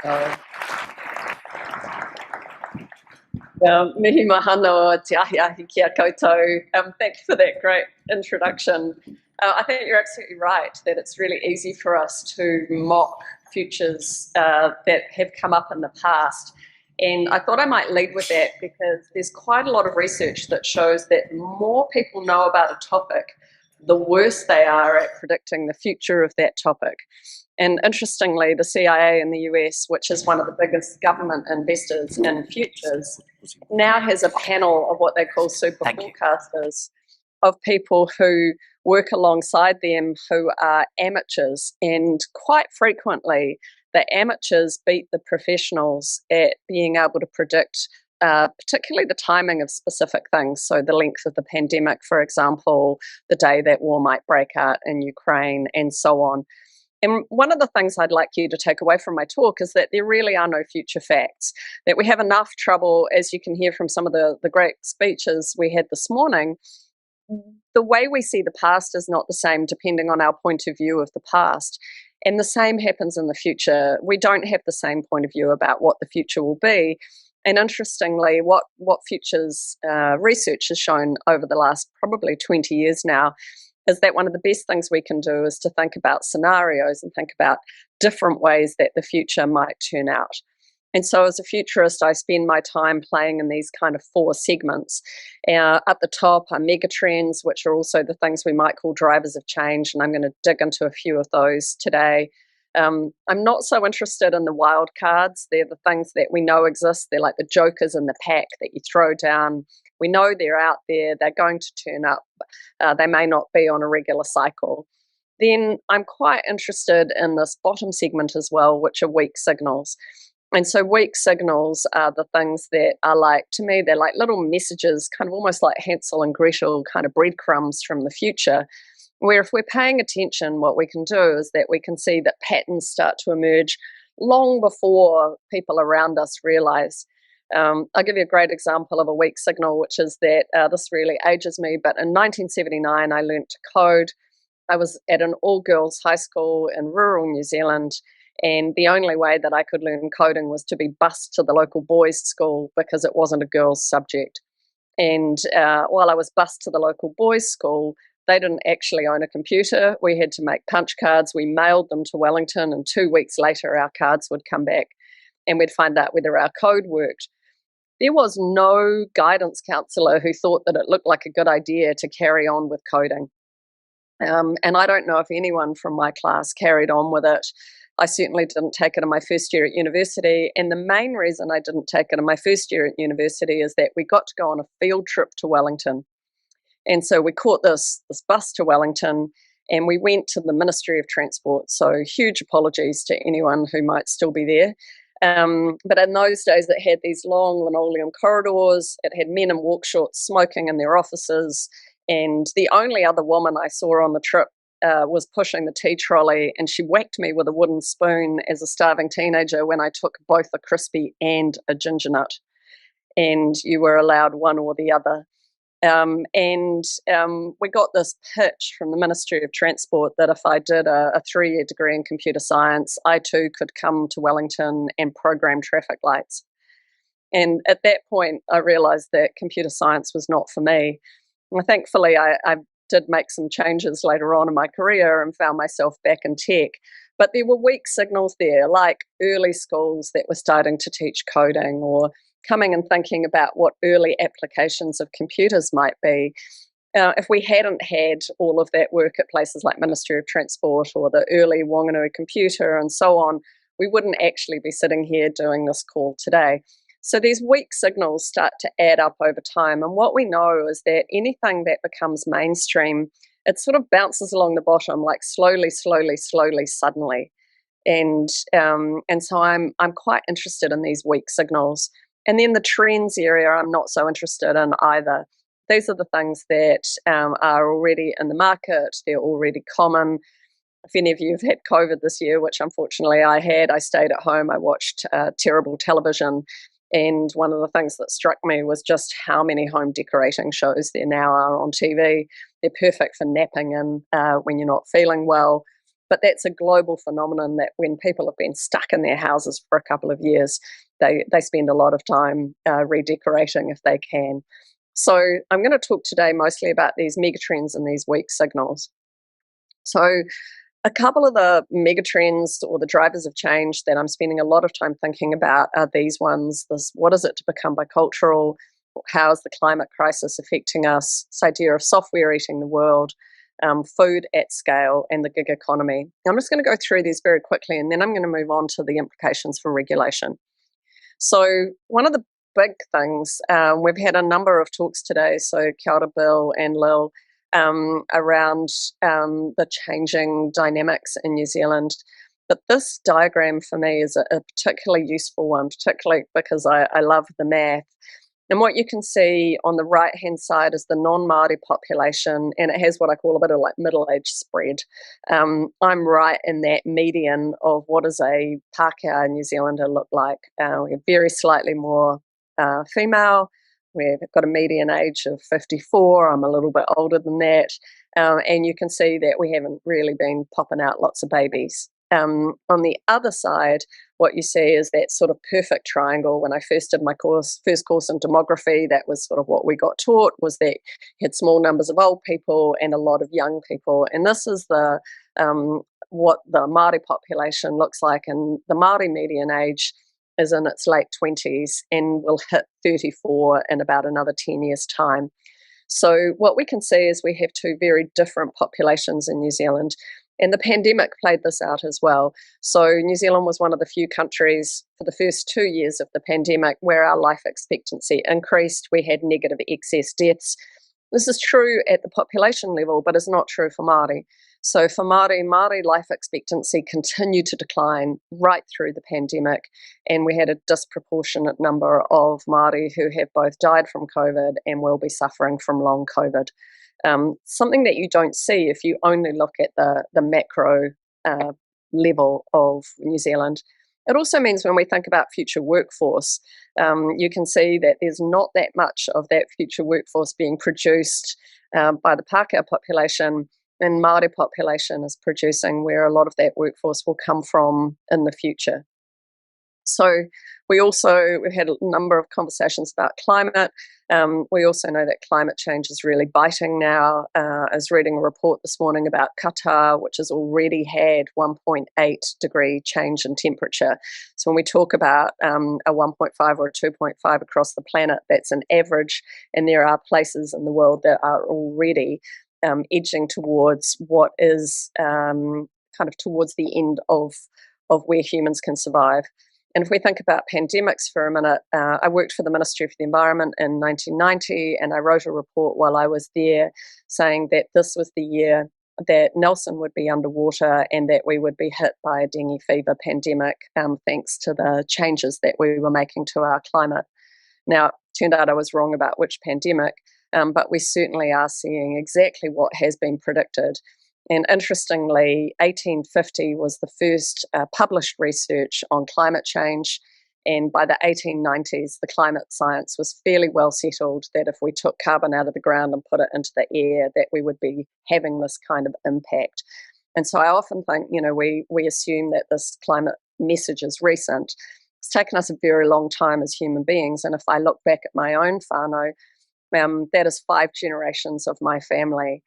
So, mihi mahalo, te ahi ahi kia koutou. Thank you for that great introduction. I think you're absolutely right that it's really easy for us to mock futures that have come up in the past. And I thought I might lead with that because there's quite a lot of research that shows that the more people know about a topic, the worse they are at predicting the future of that topic. And interestingly, the CIA in the US, which is one of the biggest government investors in futures, now has a panel of what they call super forecasters of people who work alongside them who are amateurs. And quite frequently, the amateurs beat the professionals at being able to predict particularly the timing of specific things. So the length of the pandemic, for example, the day that war might break out in Ukraine, and so on. And one of the things I'd like you to take away from my talk is that there really are no future facts, that we have enough trouble, as you can hear from some of the great speeches we had this morning. The way we see the past is not the same depending on our point of view of the past. And the same happens in the future. We don't have the same point of view about what the future will be. And interestingly, what futures research has shown over the last probably 20 years now is that one of the best things we can do is to think about scenarios and think about different ways that the future might turn out. And so as a futurist, I spend my time playing in these kind of four segments. At the top are megatrends, which are also the things we might call drivers of change, and I'm going to dig into a few of those today. I'm not so interested in the wild cards. They're the things that we know exist. They're like the jokers in the pack that you throw down. We know they're out there. They're going to turn up. They may not be on a regular cycle. Then I'm quite interested in this bottom segment as well, which are weak signals. And so weak signals are the things that are like, to me, they're like little messages, kind of almost like Hansel and Gretel kind of breadcrumbs from the future, where if we're paying attention, what we can do is that we can see that patterns start to emerge long before people around us realize. I'll give you a great example of a weak signal, which is that this really ages me, but in 1979, I learnt to code. I was at an all-girls high school in rural New Zealand, and the only way that I could learn coding was to be bused to the local boys' school because it wasn't a girls' subject. And while I was bused to the local boys' school, they didn't actually own a computer. We had to make punch cards. We mailed them to Wellington, and 2 weeks later, our cards would come back and we'd find out whether our code worked. There was no guidance counselor who thought that it looked like a good idea to carry on with coding. And I don't know if anyone from my class carried on with it. I certainly didn't take it in my first year at university. And the main reason I didn't take it in my first year at university is that we got to go on a field trip to Wellington. And so we caught this bus to Wellington and we went to the Ministry of Transport. So huge apologies to anyone who might still be there. But in those days, it had these long linoleum corridors. It had men in walk shorts smoking in their offices. And the only other woman I saw on the trip was pushing the tea trolley, and she whacked me with a wooden spoon as a starving teenager when I took both a crispy and a ginger nut. And you were allowed one or the other. We got this pitch from the Ministry of Transport that if I did a 3-year degree in computer science, I too could come to Wellington and program traffic lights. And at that point, I realised that computer science was not for me. And thankfully, I did make some changes later on in my career and found myself back in tech. But there were weak signals there, like early schools that were starting to teach coding, or coming and thinking about what early applications of computers might be. If we hadn't had all of that work at places like Ministry of Transport or the early Wanganui computer and so on, we wouldn't actually be sitting here doing this call today. So these weak signals start to add up over time. And what we know is that anything that becomes mainstream, it sort of bounces along the bottom, like slowly, slowly, slowly, suddenly. And so I'm quite interested in these weak signals. And then the trends area, I'm not so interested in either. These are the things that are already in the market. They're already common. If any of you have had COVID this year, which unfortunately I had, I stayed at home. I watched terrible television. And one of the things that struck me was just how many home decorating shows there now are on TV. They're perfect for napping in when you're not feeling well. But that's a global phenomenon that when people have been stuck in their houses for a couple of years, they spend a lot of time redecorating if they can. So I'm going to talk today mostly about these megatrends and these weak signals. So a couple of the megatrends or the drivers of change that I'm spending a lot of time thinking about are these ones. What is it to become bicultural? How is the climate crisis affecting us? This idea of software eating the world, food at scale, and the gig economy. I'm just going to go through these very quickly, and then I'm going to move on to the implications for regulation. So one of the big things, we've had a number of talks today, so kia ora Bill and Lil, around the changing dynamics in New Zealand. But this diagram for me is a particularly useful one, particularly because I love the math. And what you can see on the right-hand side is the non-Māori population, and it has what I call a bit of like middle-age spread. I'm right in that median of what does a Pākehā New Zealander look like. We're very slightly more female. We've got a median age of 54. I'm a little bit older than that. And you can see that we haven't really been popping out lots of babies. On the other side, what you see is that sort of perfect triangle. When I first did my first course in demography, that was sort of what we got taught, was that you had small numbers of old people and a lot of young people. And this is the what the Māori population looks like. And the Māori median age is in its late 20s and will hit 34 in about another 10 years' time. So what we can see is we have two very different populations in New Zealand. And the pandemic played this out as well. So New Zealand was one of the few countries for the first 2 years of the pandemic where our life expectancy increased. We had negative excess deaths. This is true at the population level, but it's not true for Māori. So for Māori life expectancy continued to decline right through the pandemic, and we had a disproportionate number of Māori who have both died from COVID and will be suffering from long COVID. Something that you don't see if you only look at the macro level of New Zealand. It also means when we think about future workforce, you can see that there's not that much of that future workforce being produced by the Pākehā population, and Māori population is producing where a lot of that workforce will come from in the future. So we've had a number of conversations about climate. We also know that climate change is really biting now. I was reading a report this morning about Qatar, which has already had 1.8 degree change in temperature. So when we talk about a 1.5 or a 2.5 across the planet, that's an average, and there are places in the world that are already edging towards what is kind of towards the end of where humans can survive. And if we think about pandemics for a minute, I worked for the Ministry for the Environment in 1990, and I wrote a report while I was there saying that this was the year that Nelson would be underwater and that we would be hit by a dengue fever pandemic, thanks to the changes that we were making to our climate. Now, it turned out I was wrong about which pandemic, but we certainly are seeing exactly what has been predicted. And interestingly, 1850 was the first published research on climate change. And by the 1890s, the climate science was fairly well settled that if we took carbon out of the ground and put it into the air, that we would be having this kind of impact. And so I often think, we assume that this climate message is recent. It's taken us a very long time as human beings. And if I look back at my own whānau, that is 5 generations of my family.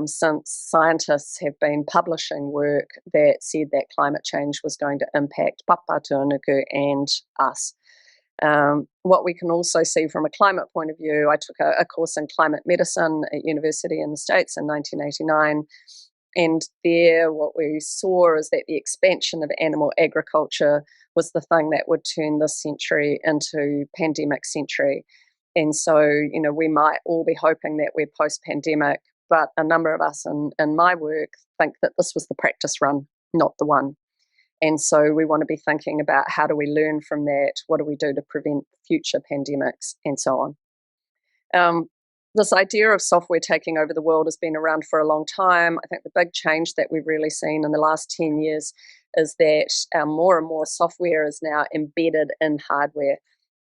Since scientists have been publishing work that said that climate change was going to impact Papa Tuanuku and us. What we can also see from a climate point of view, I took a course in climate medicine at university in the States in 1989, and there what we saw is that the expansion of animal agriculture was the thing that would turn this century into pandemic century. And so, we might all be hoping that we're post-pandemic, but a number of us in my work think that this was the practice run, not the one. And so we want to be thinking about how do we learn from that, what do we do to prevent future pandemics, and so on. This idea of software taking over the world has been around for a long time. I think the big change that we've really seen in the last 10 years is that more and more software is now embedded in hardware.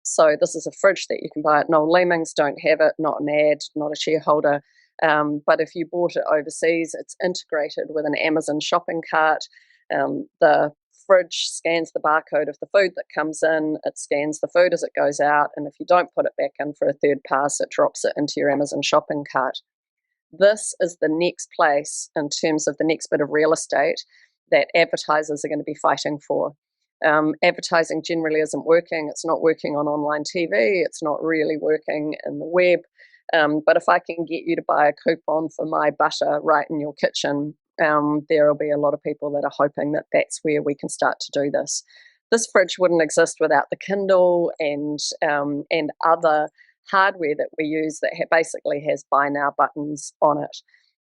So this is a fridge that you can buy at Noel Leeming's, don't have it, not an ad, not a shareholder. But if you bought it overseas, it's integrated with an Amazon shopping cart. The fridge scans the barcode of the food that comes in, it scans the food as it goes out, and if you don't put it back in for a third pass, it drops it into your Amazon shopping cart. This is the next place in terms of the next bit of real estate that advertisers are going to be fighting for. Advertising generally isn't working. It's not working on online TV. It's not really working in the web. But if I can get you to buy a coupon for my butter right in your kitchen, there will be a lot of people that are hoping that that's where we can start to do this. This fridge wouldn't exist without the Kindle and other hardware that we use that basically has buy now buttons on it.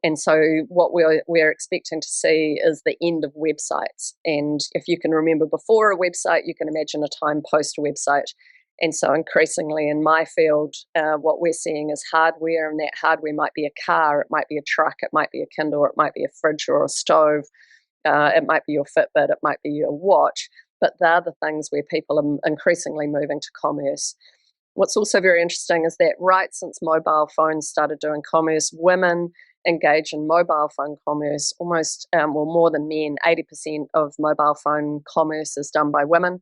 And so what we're expecting to see is the end of websites. And if you can remember before a website, you can imagine a time post website. And so increasingly in my field, what we're seeing is hardware, and that hardware might be a car, it might be a truck, it might be a Kindle, it might be a fridge or a stove, it might be your Fitbit, it might be your watch. But they're the things where people are increasingly moving to commerce. What's also very interesting is that right since mobile phones started doing commerce, women engage in mobile phone commerce almost, well, more than men. 80% of mobile phone commerce is done by women.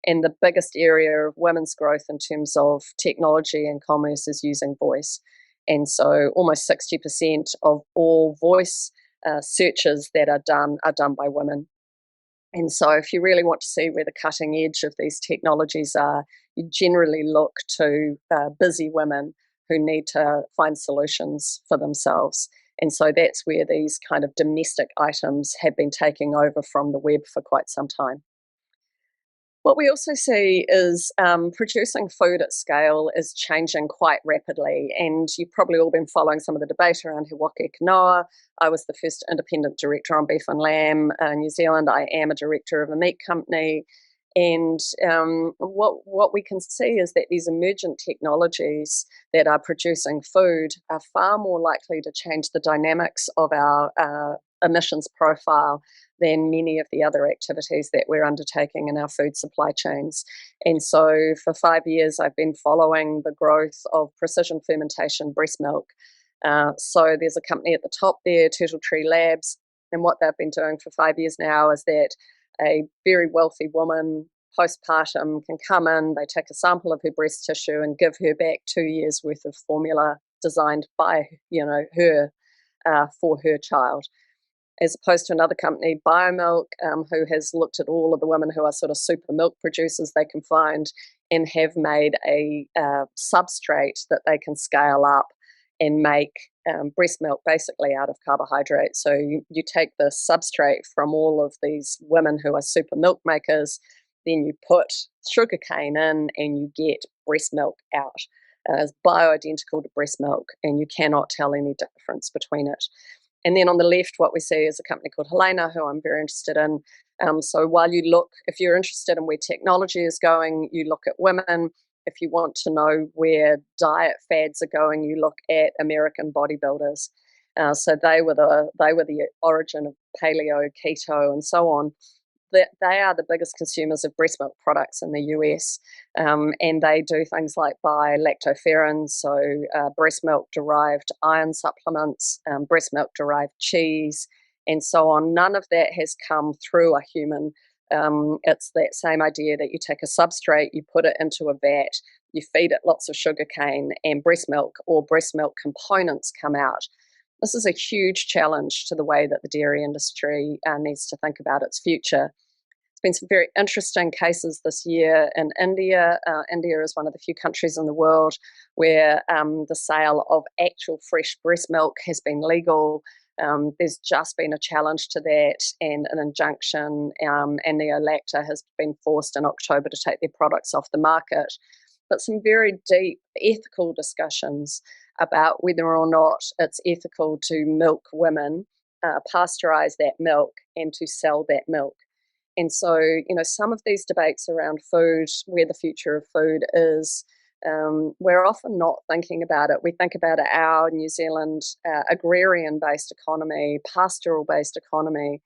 And the biggest area of women's growth in terms of technology and commerce is using voice. And so almost 60% of all voice searches that are done by women. And so if you really want to see where the cutting edge of these technologies are, you generally look to busy women who need to find solutions for themselves. And so that's where these kind of domestic items have been taking over from the web for quite some time. What we also see is producing food at scale is changing quite rapidly, and you've probably all been following some of the debate around He Waka Noa. I was the first independent director on beef and lamb in New Zealand. I am a director of a meat company, and what we can see is that these emergent technologies that are producing food are far more likely to change the dynamics of our emissions profile than many of the other activities that we're undertaking in our food supply chains. And so for 5 years, I've been following the growth of precision fermentation breast milk. So there's a company at the top there, Turtle Tree Labs, and what they've been doing for 5 years now is that a very wealthy woman postpartum can come in, they take a sample of her breast tissue and give her back 2 years worth of formula designed by her for her child, as opposed to another company, Biomilk, who has looked at all of the women who are sort of super milk producers they can find and have made a substrate that they can scale up and make breast milk basically out of carbohydrate. So you take the substrate from all of these women who are super milk makers, then you put sugarcane in and you get breast milk out. It's bioidentical to breast milk, and you cannot tell any difference between it. And then on the left, what we see is a company called Helena, who I'm very interested in. So while you look, if you're interested in where technology is going, you look at women. If you want to know where diet fads are going, you look at American bodybuilders. So they were the origin of paleo, keto, and so on. They are the biggest consumers of breast milk products in the US, and they do things like buy lactoferrin, so breast milk derived iron supplements, breast milk derived cheese, and so on. None of that has come through a human. It's that same idea that you take a substrate, you put it into a vat, you feed it lots of sugarcane, and breast milk or breast milk components come out. This is a huge challenge to the way that the dairy industry needs to think about its future. There's been some very interesting cases this year in India. India is one of the few countries in the world where the sale of actual fresh breast milk has been legal. There's just been a challenge to that and an injunction, and Neolacta has been forced in October to take their products off the market. But some very deep ethical discussions about whether or not it's ethical to milk women, pasteurize that milk, and to sell that milk. And so, some of these debates around food, where the future of food is, we're often not thinking about it. We think about our New Zealand agrarian-based economy, pastoral-based economy,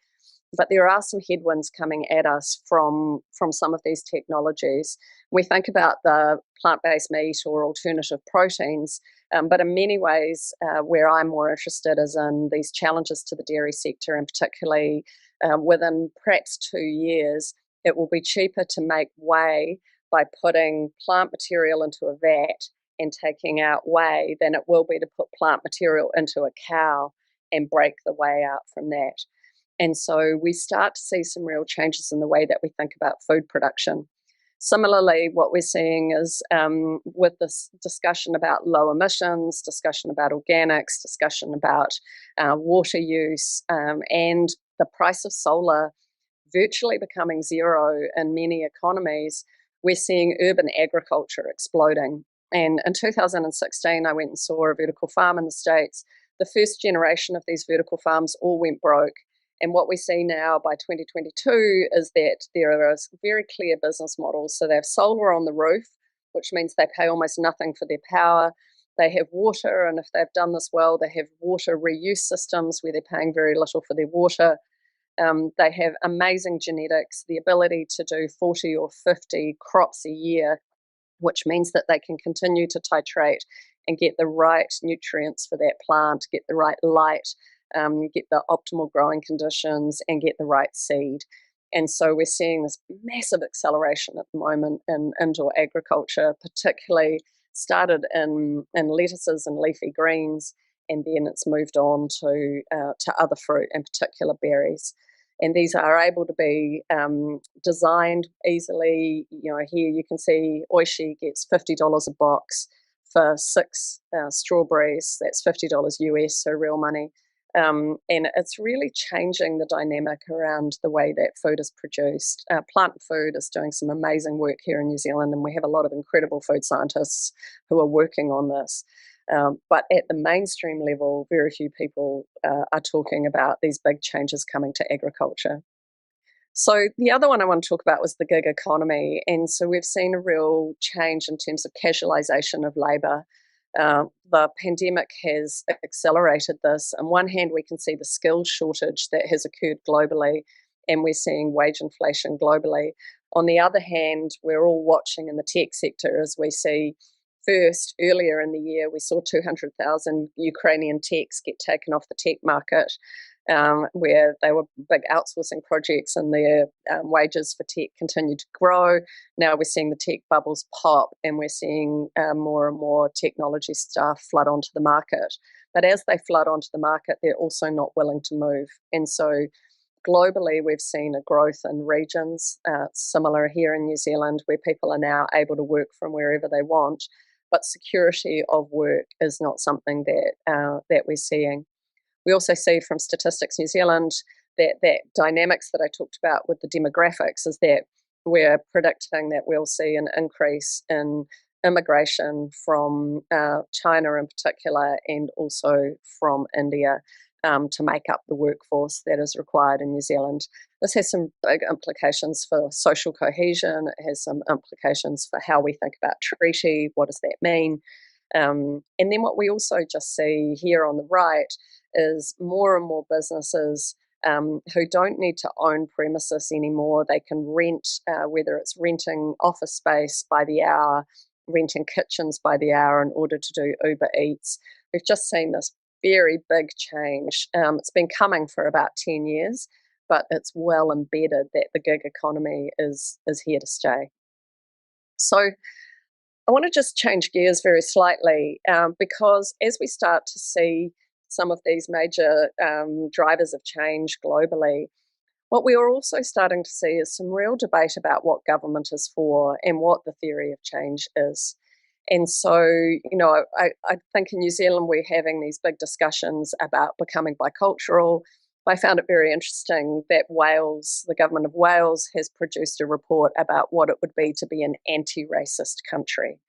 but there are some headwinds coming at us from some of these technologies. We think about the plant-based meat or alternative proteins. But in many ways, where I'm more interested is in these challenges to the dairy sector, and particularly within perhaps 2 years, it will be cheaper to make whey by putting plant material into a vat and taking out whey than it will be to put plant material into a cow and break the whey out from that. And so we start to see some real changes in the way that we think about food production. Similarly, what we're seeing is with this discussion about low emissions, discussion about organics, discussion about water use, and the price of solar virtually becoming zero in many economies, we're seeing urban agriculture exploding. And in 2016, I went and saw a vertical farm in the States. The first generation of these vertical farms all went broke. And what we see now by 2022 is that there are very clear business models. So they have solar on the roof, which means they pay almost nothing for their power. They have water, and if they've done this well, they have water reuse systems where they're paying very little for their water. They have amazing genetics, the ability to do 40 or 50 crops a year, which means that they can continue to titrate and get the right nutrients for that plant, get the right light, get the optimal growing conditions, and get the right seed. And so we're seeing this massive acceleration at the moment in indoor agriculture, particularly started in lettuces and leafy greens, and then it's moved on to other fruit, in particular berries. And these are able to be designed easily. You know, here you can see Oishi gets $50 a box for 6 strawberries. That's $50 US, so real money. And it's really changing the dynamic around the way that food is produced. Plant Food is doing some amazing work here in New Zealand, and we have a lot of incredible food scientists who are working on this. But at the mainstream level, very few people are talking about these big changes coming to agriculture. So the other one I want to talk about was the gig economy. And so we've seen a real change in terms of casualisation of labour. The pandemic has accelerated this. On one hand, we can see the skills shortage that has occurred globally, and we're seeing wage inflation globally. On the other hand, we're all watching in the tech sector as we see first, earlier in the year, we saw 200,000 Ukrainian techs get taken off the tech market, where they were big outsourcing projects, and their wages for tech continued to grow. Now we're seeing the tech bubbles pop, and we're seeing more and more technology staff flood onto the market. But as they flood onto the market, they're also not willing to move. And so globally, we've seen a growth in regions, similar here in New Zealand, where people are now able to work from wherever they want. But security of work is not something that we're seeing. We also see from Statistics New Zealand that dynamics that I talked about with the demographics is that we're predicting that we'll see an increase in immigration from China in particular, and also from India, to make up the workforce that is required in New Zealand. This has some big implications for social cohesion. It has some implications for how we think about treaty. What does that mean? And then what we also just see here on the right is more and more businesses who don't need to own premises anymore. They can rent, whether it's renting office space by the hour, renting kitchens by the hour in order to do Uber Eats. We've just seen this very big change. It's been coming for about 10 years, but it's well embedded that the gig economy is here to stay. So I want to just change gears very slightly, because as we start to see some of these major drivers of change globally, what we are also starting to see is some real debate about what government is for and what the theory of change is. And so, I think in New Zealand we're having these big discussions about becoming bicultural. I found it very interesting that Wales, the government of Wales, has produced a report about what it would be to be an anti-racist country.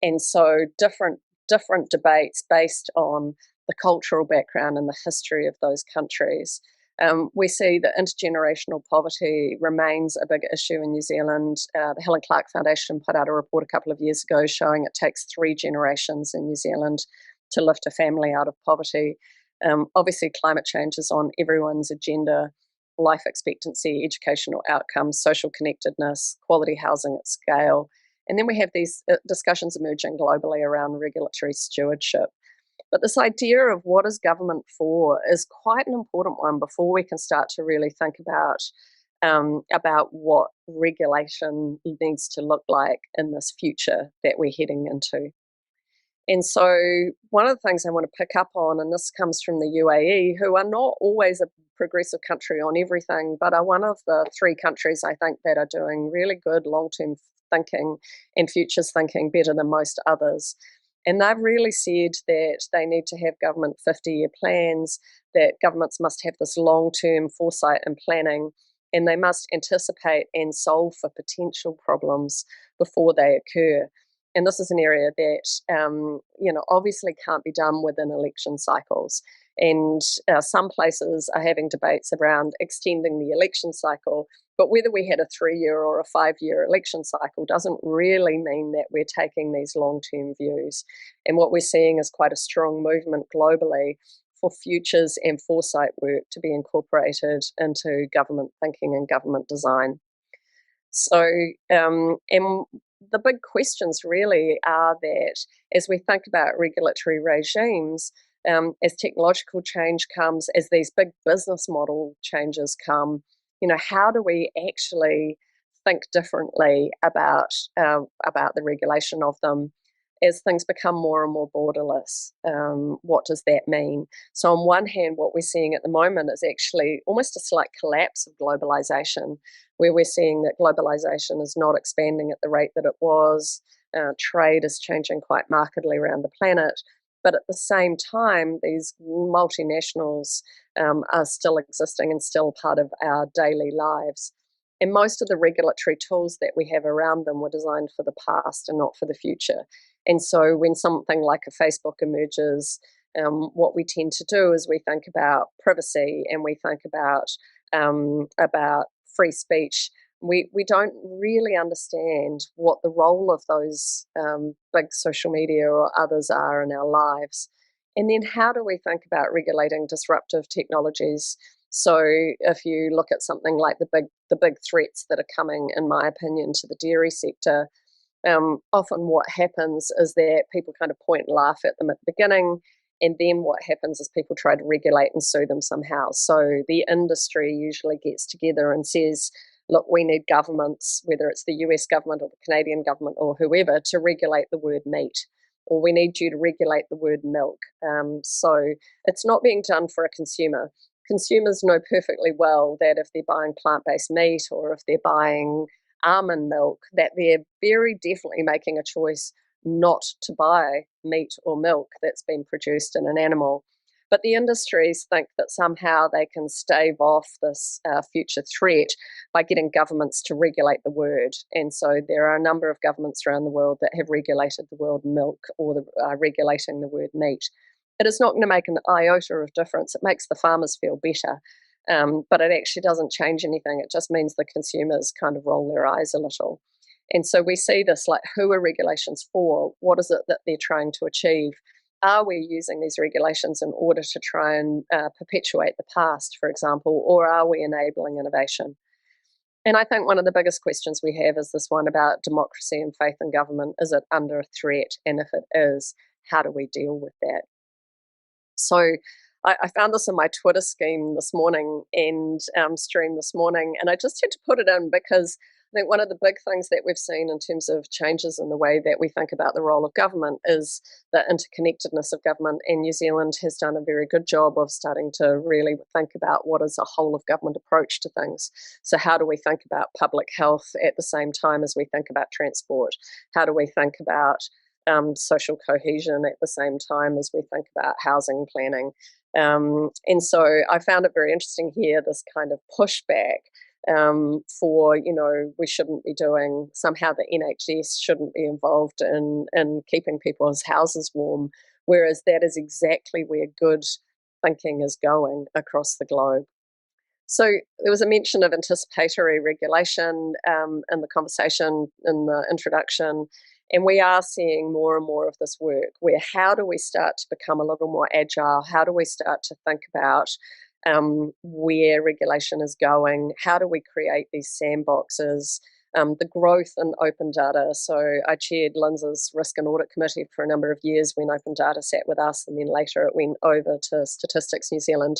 And so different debates based on the cultural background and the history of those countries. We see that intergenerational poverty remains a big issue in New Zealand. The Helen Clark Foundation put out a report a couple of years ago showing it takes 3 generations in New Zealand to lift a family out of poverty. Obviously, climate change is on everyone's agenda. Life expectancy, educational outcomes, social connectedness, quality housing at scale, And then we have these discussions emerging globally around regulatory stewardship. But this idea of what is government for is quite an important one before we can start to really think about what regulation needs to look like in this future that we're heading into. And so, one of the things I want to pick up on, and this comes from the UAE, who are not always a progressive country on everything, but are one of the three countries I think that are doing really good long term thinking and futures thinking better than most others. And they've really said that they need to have government 50-year plans, that governments must have this long term foresight and planning, and they must anticipate and solve for potential problems before they occur. And this is an area that, obviously can't be done within election cycles. And some places are having debates around extending the election cycle, but whether we had a 3-year or a 5-year election cycle doesn't really mean that we're taking these long-term views. And what we're seeing is quite a strong movement globally for futures and foresight work to be incorporated into government thinking and government design. So, and the big questions really are that as we think about regulatory regimes, as technological change comes, as these big business model changes come, how do we actually think differently about the regulation of them? As things become more and more borderless, what does that mean? So, on one hand, what we're seeing at the moment is actually almost a slight collapse of globalization, where we're seeing that globalization is not expanding at the rate that it was. Trade is changing quite markedly around the planet. But at the same time, these multinationals are still existing and still part of our daily lives. And most of the regulatory tools that we have around them were designed for the past and not for the future. And so when something like a Facebook emerges, what we tend to do is we think about privacy and we think about free speech. We don't really understand what the role of those big social media or others are in our lives. And then how do we think about regulating disruptive technologies? So if you look at something like the big threats that are coming, in my opinion, to the dairy sector, often what happens is that people kind of point and laugh at them at the beginning, and then what happens is people try to regulate and sue them somehow. So the industry usually gets together and says, look, we need governments, whether it's the US government or the Canadian government or whoever, to regulate the word meat, or we need you to regulate the word milk. So it's not being done for a consumer. Consumers know perfectly well that if they're buying plant-based meat or if they're buying almond milk, that they're very definitely making a choice not to buy meat or milk that's been produced in an animal. But the industries think that somehow they can stave off this future threat by getting governments to regulate the word. And so there are a number of governments around the world that have regulated the word milk or regulating the word meat. It is not going to make an iota of difference. It makes the farmers feel better. But it actually doesn't change anything. It just means the consumers kind of roll their eyes a little. And so we see this like, who are regulations for? What is it that they're trying to achieve? Are we using these regulations in order to try and perpetuate the past, for example, or are we enabling innovation? And I think one of the biggest questions we have is this one about democracy and faith in government. Is it under threat? And if it is, how do we deal with that? So I found this in my Twitter scheme this morning and stream this morning, and I just had to put it in because I think one of the big things that we've seen in terms of changes in the way that we think about the role of government is the interconnectedness of government, and New Zealand has done a very good job of starting to really think about what is a whole of government approach to things. So how do we think about public health at the same time as we think about transport? How do we think about social cohesion at the same time as we think about housing planning? And so I found it very interesting here, this kind of pushback for, we shouldn't be doing, somehow the NHS shouldn't be involved in keeping people's houses warm, whereas that is exactly where good thinking is going across the globe. So there was a mention of anticipatory regulation in the conversation in the introduction, and we are seeing more and more of this work where how do we start to become a little more agile? How do we start to think about where regulation is going? How do we create these sandboxes the growth in open data. So I chaired Lindsay's Risk and Audit Committee for a number of years when open data sat with us, and then later it went over to Statistics New Zealand.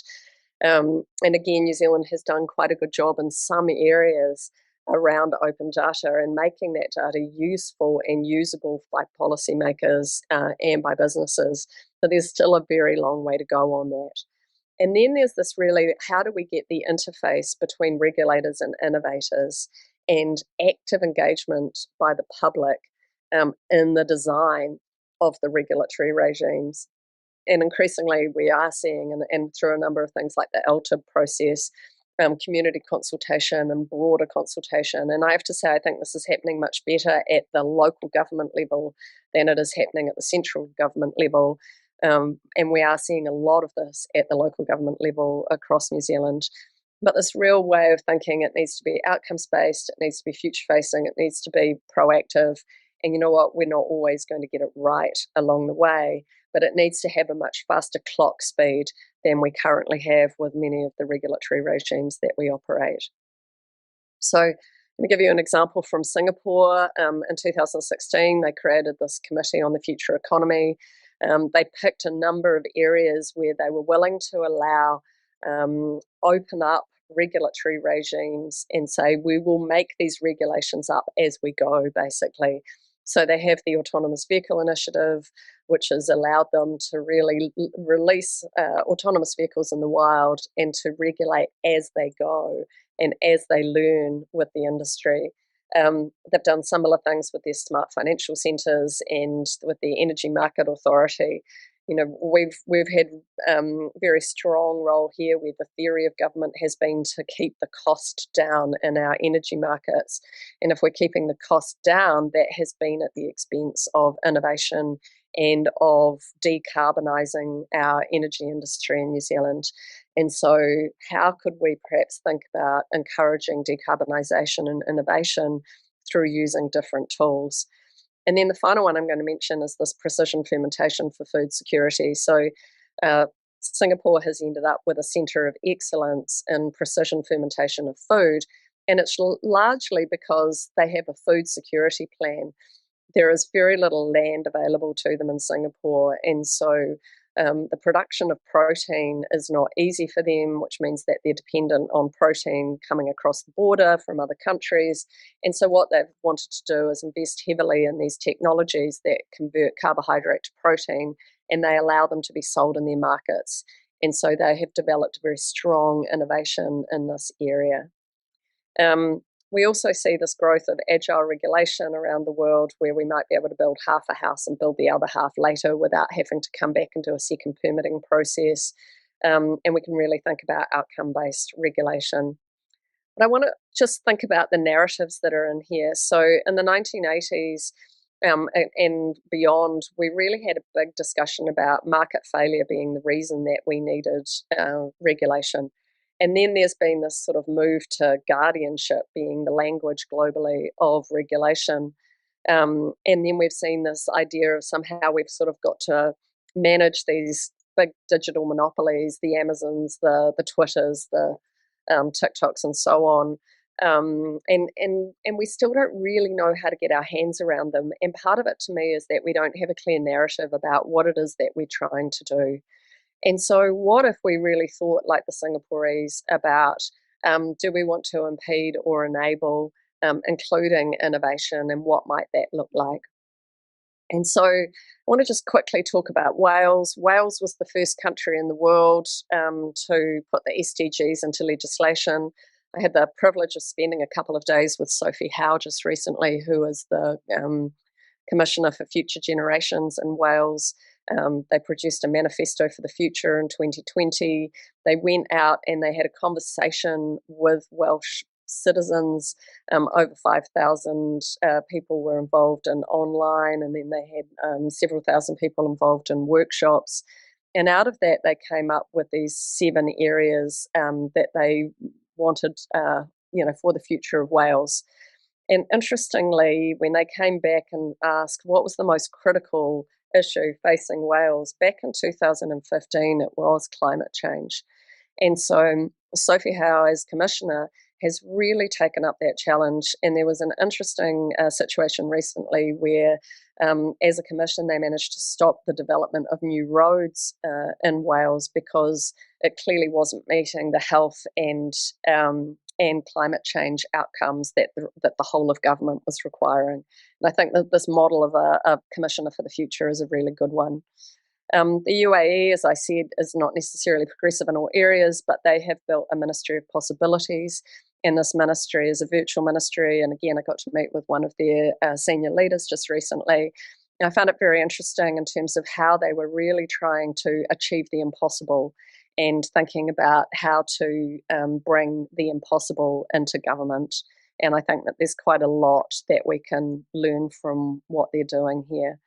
And again, New Zealand has done quite a good job in some areas around open data and making that data useful and usable by policymakers and by businesses. But there's still a very long way to go on that. And then there's this really, how do we get the interface between regulators and innovators and active engagement by the public in the design of the regulatory regimes? And increasingly we are seeing, and through a number of things like the LTIB process, community consultation and broader consultation. And I have to say, I think this is happening much better at the local government level than it is happening at the central government level. And we are seeing a lot of this at the local government level across New Zealand. But this real way of thinking, it needs to be outcomes based, it needs to be future facing, it needs to be proactive. And you know what? We're not always going to get it right along the way, but it needs to have a much faster clock speed than we currently have with many of the regulatory regimes that we operate. So let me give you an example from Singapore. In 2016, they created this Committee on the Future Economy. They picked a number of areas where they were willing to allow open up regulatory regimes and say, we will make these regulations up as we go, basically. So they have the Autonomous Vehicle Initiative, which has allowed them to really release autonomous vehicles in the wild and to regulate as they go and as they learn with the industry. They've done similar things with their smart financial centres and with the Energy Market Authority. You know, we've had very strong role here where the theory of government has been to keep the cost down in our energy markets. And if we're keeping the cost down, that has been at the expense of innovation and of decarbonising our energy industry in New Zealand. And so how could we perhaps think about encouraging decarbonisation and innovation through using different tools? And then the final one I'm going to mention is this precision fermentation for food security. So Singapore has ended up with a centre of excellence in precision fermentation of food, and it's largely because they have a food security plan. There is very little land available to them in Singapore, and so the production of protein is not easy for them, which means that they're dependent on protein coming across the border from other countries. And so what they've wanted to do is invest heavily in these technologies that convert carbohydrate to protein, and they allow them to be sold in their markets. And so they have developed a very strong innovation in this area. We also see this growth of agile regulation around the world where we might be able to build half a house and build the other half later without having to come back and do a second permitting process. And we can really think about outcome-based regulation. But I want to just think about the narratives that are in here. So in the 1980s and beyond, we really had a big discussion about market failure being the reason that we needed regulation. And then there's been this sort of move to guardianship being the language globally of regulation. And then we've seen this idea of somehow we've sort of got to manage these big digital monopolies, the Amazons, the Twitters, the TikToks and so on. And we still don't really know how to get our hands around them. And part of it to me is that we don't have a clear narrative about what it is that we're trying to do. And so what if we really thought like the Singaporeans about do we want to impede or enable including innovation, and what might that look like? And so I want to just quickly talk about Wales. Wales was the first country in the world to put the SDGs into legislation. I had the privilege of spending a couple of days with Sophie Howe just recently, who is the Commissioner for Future Generations in Wales. They produced a manifesto for the future in 2020. They went out and they had a conversation with Welsh citizens. Over 5,000 people were involved in online, and then they had several thousand people involved in workshops. And out of that, they came up with these 7 areas that they wanted, for the future of Wales. And interestingly, when they came back and asked what was the most critical issue facing Wales, back in 2015, it was climate change. And so Sophie Howe, as Commissioner, has really taken up that challenge. And there was an interesting situation recently where, as a commission, they managed to stop the development of new roads in Wales because it clearly wasn't meeting the health and climate change outcomes that the whole of government was requiring. And I think that this model of a commissioner for the future is a really good one. The UAE, as I said, is not necessarily progressive in all areas, but they have built a ministry of possibilities. And this ministry is a virtual ministry. And again, I got to meet with one of their senior leaders just recently. And I found it very interesting in terms of how they were really trying to achieve the impossible and thinking about how to bring the impossible into government. And I think that there's quite a lot that we can learn from what they're doing here.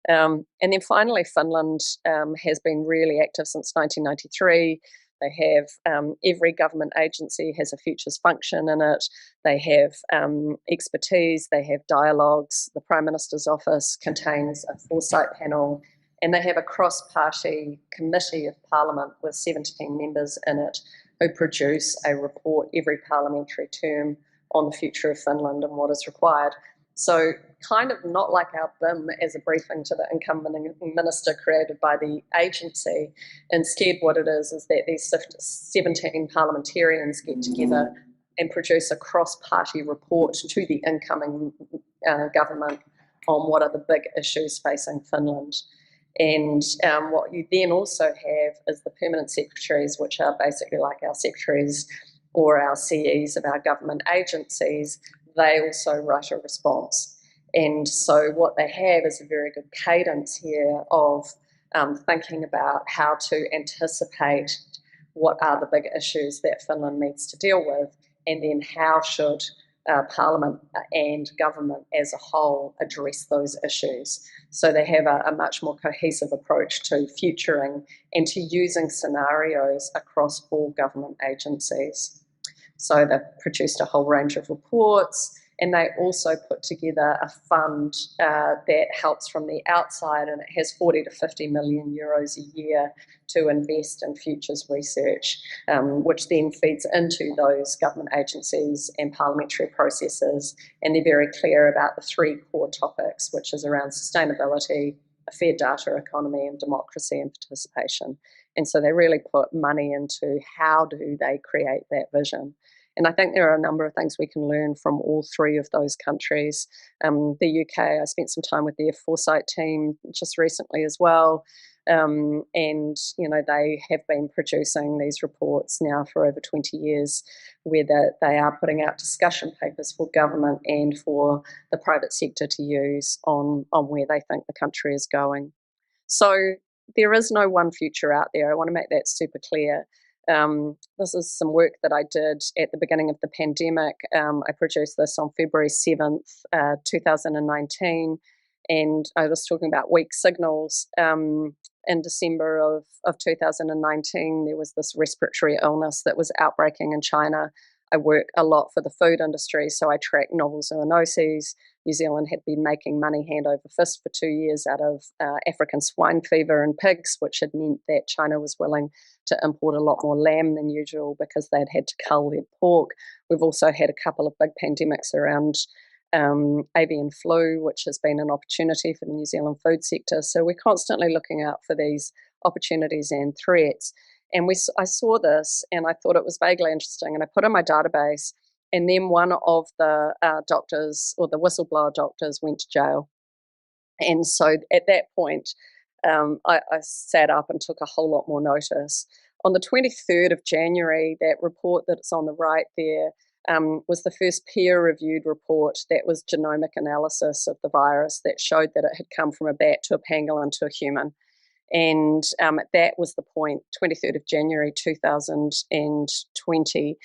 And then finally, Finland has been really active since 1993. They have every government agency has a futures function in it. They have expertise, they have dialogues. The Prime Minister's office contains a foresight panel, and they have a cross-party committee of Parliament with 17 members in it who produce a report every parliamentary term on the future of Finland and what is required. So kind of not like our BIM as a briefing to the incumbent minister created by the agency. Instead, what it is that these 17 parliamentarians get together and produce a cross-party report to the incoming government on what are the big issues facing Finland. And what you then also have is the permanent secretaries, which are basically like our secretaries or our CEs of our government agencies. They also write a response. And so what they have is a very good cadence here of thinking about how to anticipate what are the big issues that Finland needs to deal with, and then how should Parliament and government as a whole address those issues. So they have a much more cohesive approach to futuring and to using scenarios across all government agencies. So they've produced a whole range of reports, and they also put together a fund that helps from the outside, and it has 40 to 50 million euros a year to invest in futures research, which then feeds into those government agencies and parliamentary processes. And they're very clear about the three core topics, which is around sustainability, a fair data economy, and democracy and participation. And so they really put money into how do they create that vision. And I think there are a number of things we can learn from all three of those countries. The UK, I spent some time with their foresight team just recently as well. And, you know, they have been producing these reports now for over 20 years, where they are putting out discussion papers for government and for the private sector to use on where they think the country is going. So there is no one future out there. I want to make that super clear. This is some work that I did at the beginning of the pandemic. I produced this on February 7th, 2019, and I was talking about weak signals. In December of 2019, there was this respiratory illness that was outbreaking in China. I work a lot for the food industry, so I track novel zoonoses. New Zealand had been making money hand over fist for 2 years out of African swine fever in pigs, which had meant that China was willing to import a lot more lamb than usual because they'd had to cull their pork. We've also had a couple of big pandemics around avian flu, which has been an opportunity for the New Zealand food sector. So we're constantly looking out for these opportunities and threats. And I saw this and I thought it was vaguely interesting, and I put in my database, and then one of the doctors, or the whistleblower doctors, went to jail. And so at that point, I sat up and took a whole lot more notice. On the 23rd of January, that report that's on the right there was the first peer-reviewed report that was genomic analysis of the virus that showed that it had come from a bat to a pangolin to a human. And that was the point, 23rd of January 2020,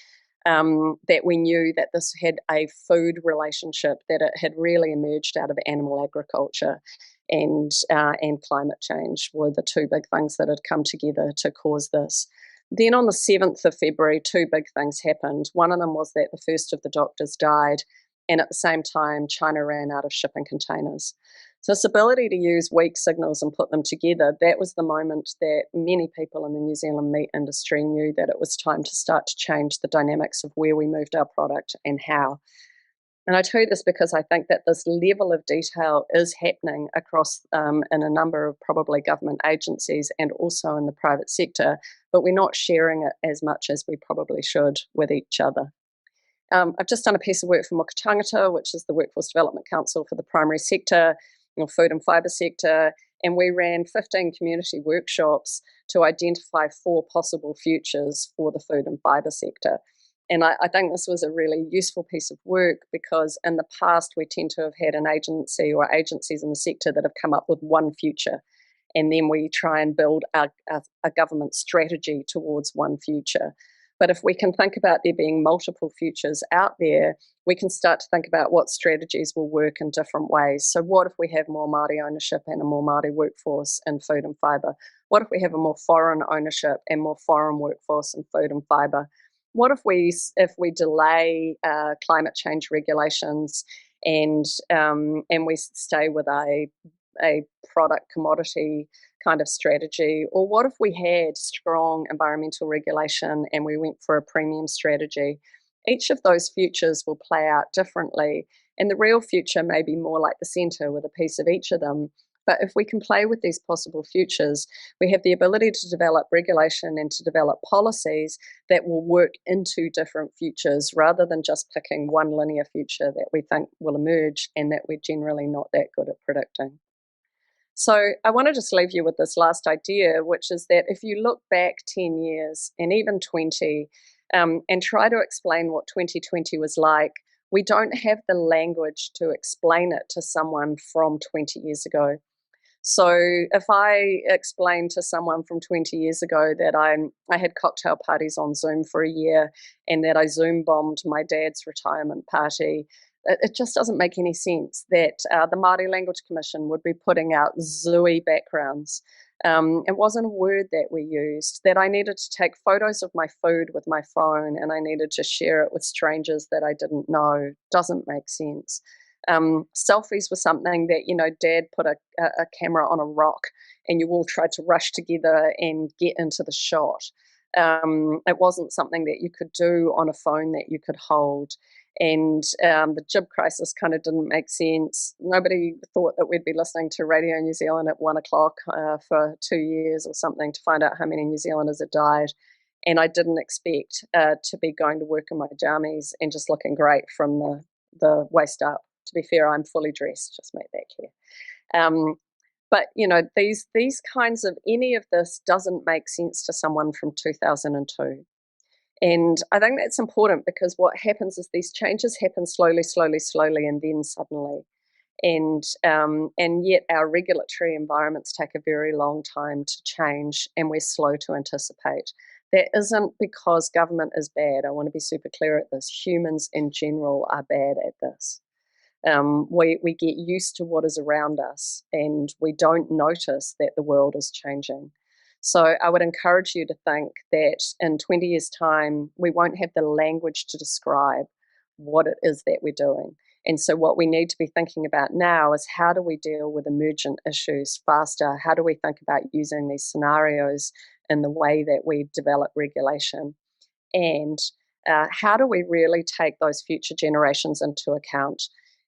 that we knew that this had a food relationship, that it had really emerged out of animal agriculture, and climate change were the two big things that had come together to cause this. Then on the 7th of February, two big things happened. One of them was that the first of the doctors died, and at the same time, China ran out of shipping containers. So this ability to use weak signals and put them together, that was the moment that many people in the New Zealand meat industry knew that it was time to start to change the dynamics of where we moved our product and how. And I tell you this because I think that this level of detail is happening across in a number of probably government agencies and also in the private sector, but we're not sharing it as much as we probably should with each other. I've just done a piece of work for Moka Tangata, which is the Workforce Development Council for the primary sector, food and fibre sector, and we ran 15 community workshops to identify 4 possible futures for the food and fibre sector. And I think this was a really useful piece of work because in the past we tend to have had an agency or agencies in the sector that have come up with one future, and then we try and build a government strategy towards one future. But if we can think about there being multiple futures out there, we can start to think about what strategies will work in different ways. So what if we have more Māori ownership and a more Māori workforce in food and fibre? What if we have a more foreign ownership and more foreign workforce in food and fibre? What if we delay climate change regulations and we stay with a product commodity kind of strategy? Or what if we had strong environmental regulation and we went for a premium strategy? Each of those futures will play out differently, and the real future may be more like the centre with a piece of each of them. But if we can play with these possible futures, we have the ability to develop regulation and to develop policies that will work into different futures rather than just picking one linear future that we think will emerge and that we're generally not that good at predicting. So I want to just leave you with this last idea, which is that if you look back 10 years and even 20 and try to explain what 2020 was like, we don't have the language to explain it to someone from 20 years ago. So if I explain to someone from 20 years ago that I had cocktail parties on Zoom for a year and that I Zoom bombed my dad's retirement party, it just doesn't make any sense that the Māori Language Commission would be putting out Zooey backgrounds. It wasn't a word that we used, that I needed to take photos of my food with my phone and I needed to share it with strangers that I didn't know. Doesn't make sense. Selfies were something that, Dad put a camera on a rock and you all tried to rush together and get into the shot. It wasn't something that you could do on a phone that you could hold. And the jib crisis kind of didn't make sense. Nobody thought that we'd be listening to Radio New Zealand at 1 o'clock for 2 years or something to find out how many New Zealanders had died. And I didn't expect to be going to work in my jammies and just looking great from the waist up. To be fair, I'm fully dressed, just make that clear. But, these kinds of, any of this doesn't make sense to someone from 2002. And I think that's important because what happens is these changes happen slowly, slowly, slowly, and then suddenly. And yet our regulatory environments take a very long time to change and we're slow to anticipate. That isn't because government is bad. I want to be super clear at this. Humans in general are bad at this. We get used to what is around us and we don't notice that the world is changing. So I would encourage you to think that in 20 years' time, we won't have the language to describe what it is that we're doing. And so what we need to be thinking about now is how do we deal with emergent issues faster? How do we think about using these scenarios in the way that we develop regulation? And how do we really take those future generations into account?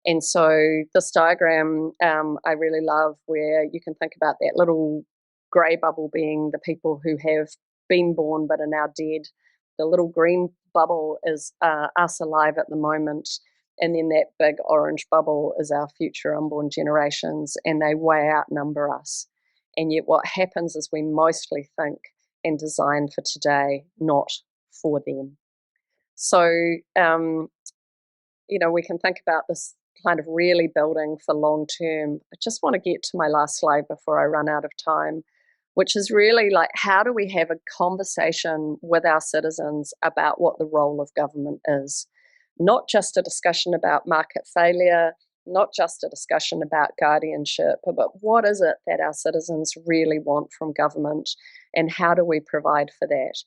And so this diagram I really love, where you can think about that little grey bubble being the people who have been born but are now dead. The little green bubble is us alive at the moment. And then that big orange bubble is our future unborn generations, and they way outnumber us. And yet what happens is we mostly think and design for today, not for them. So, we can think about this kind of really building for long term. I just want to get to my last slide before I run out of time, which is really like, how do we have a conversation with our citizens about what the role of government is? Not just a discussion about market failure, not just a discussion about guardianship, but what is it that our citizens really want from government and how do we provide for that?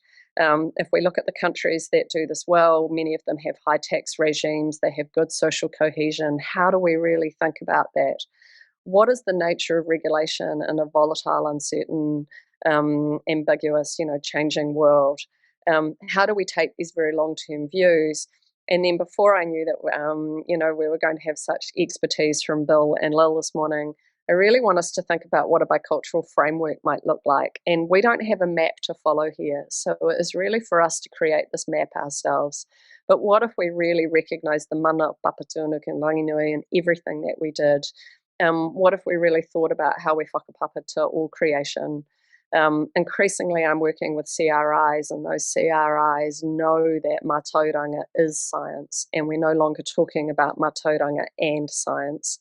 If we look at the countries that do this well, many of them have high tax regimes, they have good social cohesion. How do we really think about that? what is the nature of regulation in a volatile, uncertain, ambiguous, changing world? How do we take these very long-term views? And then before I knew that, we were going to have such expertise from Bill and Lil this morning, I really want us to think about what a bicultural framework might look like. And we don't have a map to follow here. So it is really for us to create this map ourselves. But what if we really recognise the mana, Papatūānuku and Ranginui and everything that we did? What if we really thought about how we whakapapa to all creation? Increasingly, I'm working with CRIs, and those CRIs know that mātauranga is science, and we're no longer talking about mātauranga and science.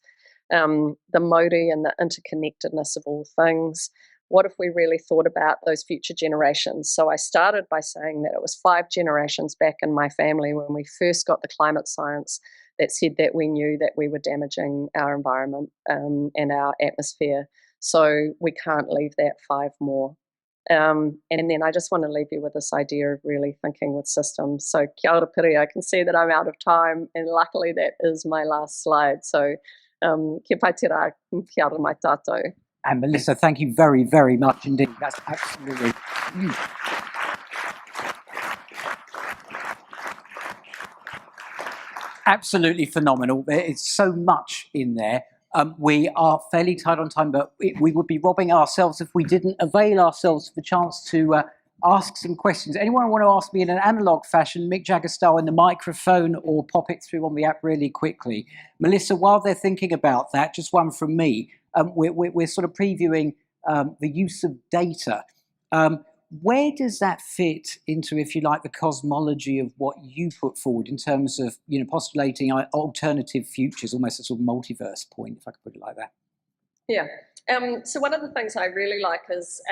The mauri and the interconnectedness of all things. What if we really thought about those future generations? So I started by saying that it was 5 generations back in my family when we first got the climate science that said that we knew that we were damaging our environment and our atmosphere. So we can't leave that 5 more. And then I just want to leave you with this idea of really thinking with systems. So kia ora piri, I can see that I'm out of time, and luckily that is my last slide. So kia pai te rā, kia ora mai tātou. And Melissa, thank you very, very much indeed. That's absolutely... absolutely phenomenal. There is so much in there. We are fairly tight on time, but we would be robbing ourselves if we didn't avail ourselves of the chance to ask some questions. Anyone want to ask me in an analog fashion, Mick Jagger style, in the microphone, or pop it through on the app really quickly? Melissa, while they're thinking about that, just one from me. We're sort of previewing the use of data. Where does that fit into, if you like, the cosmology of what you put forward in terms of, postulating alternative futures, almost a sort of multiverse point, if I could put it like that? Yeah. So one of the things I really like is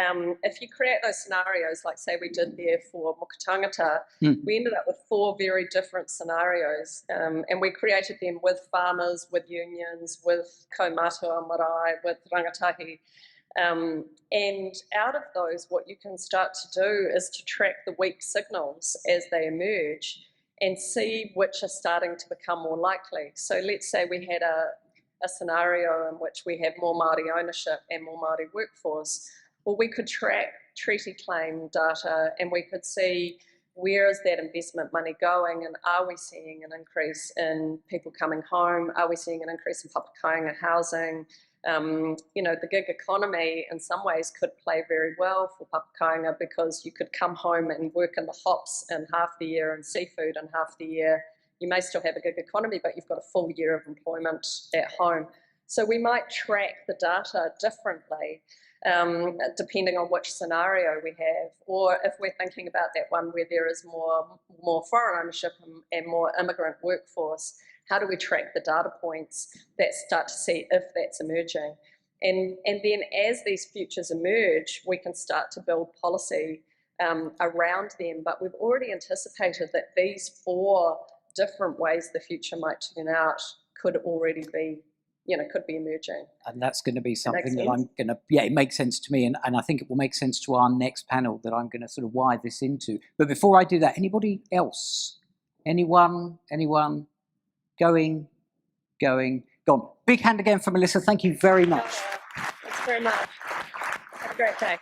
if you create those scenarios, like say we did there for Mokotangata, we ended up with 4 very different scenarios, and we created them with farmers, with unions, with kaumātua marae, with rangatahi. And out of those, what you can start to do is to track the weak signals as they emerge and see which are starting to become more likely. So let's say we had a scenario in which we have more Māori ownership and more Māori workforce. Well, we could track treaty claim data, and we could see where is that investment money going, and are we seeing an increase in people coming home? Are we seeing an increase in papakainga housing? The gig economy in some ways could play very well for papakainga, because you could come home and work in the hops in half the year and seafood in half the year. You may still have a gig economy, but you've got a full year of employment at home. So we might track the data differently depending on which scenario we have. Or if we're thinking about that one where there is more foreign ownership and more immigrant workforce, how do we track the data points that start to see if that's emerging? And then as these futures emerge, we can start to build policy around them. But we've already anticipated that these 4 different ways the future might turn out could already be, could be emerging. And that's going to be something that I'm going to, it makes sense to me. And I think it will make sense to our next panel that I'm going to sort of wire this into. But before I do that, anybody else? Anyone? Going? Gone. Big hand again for Melissa. Thank you very much. Thanks very much. Have a great day.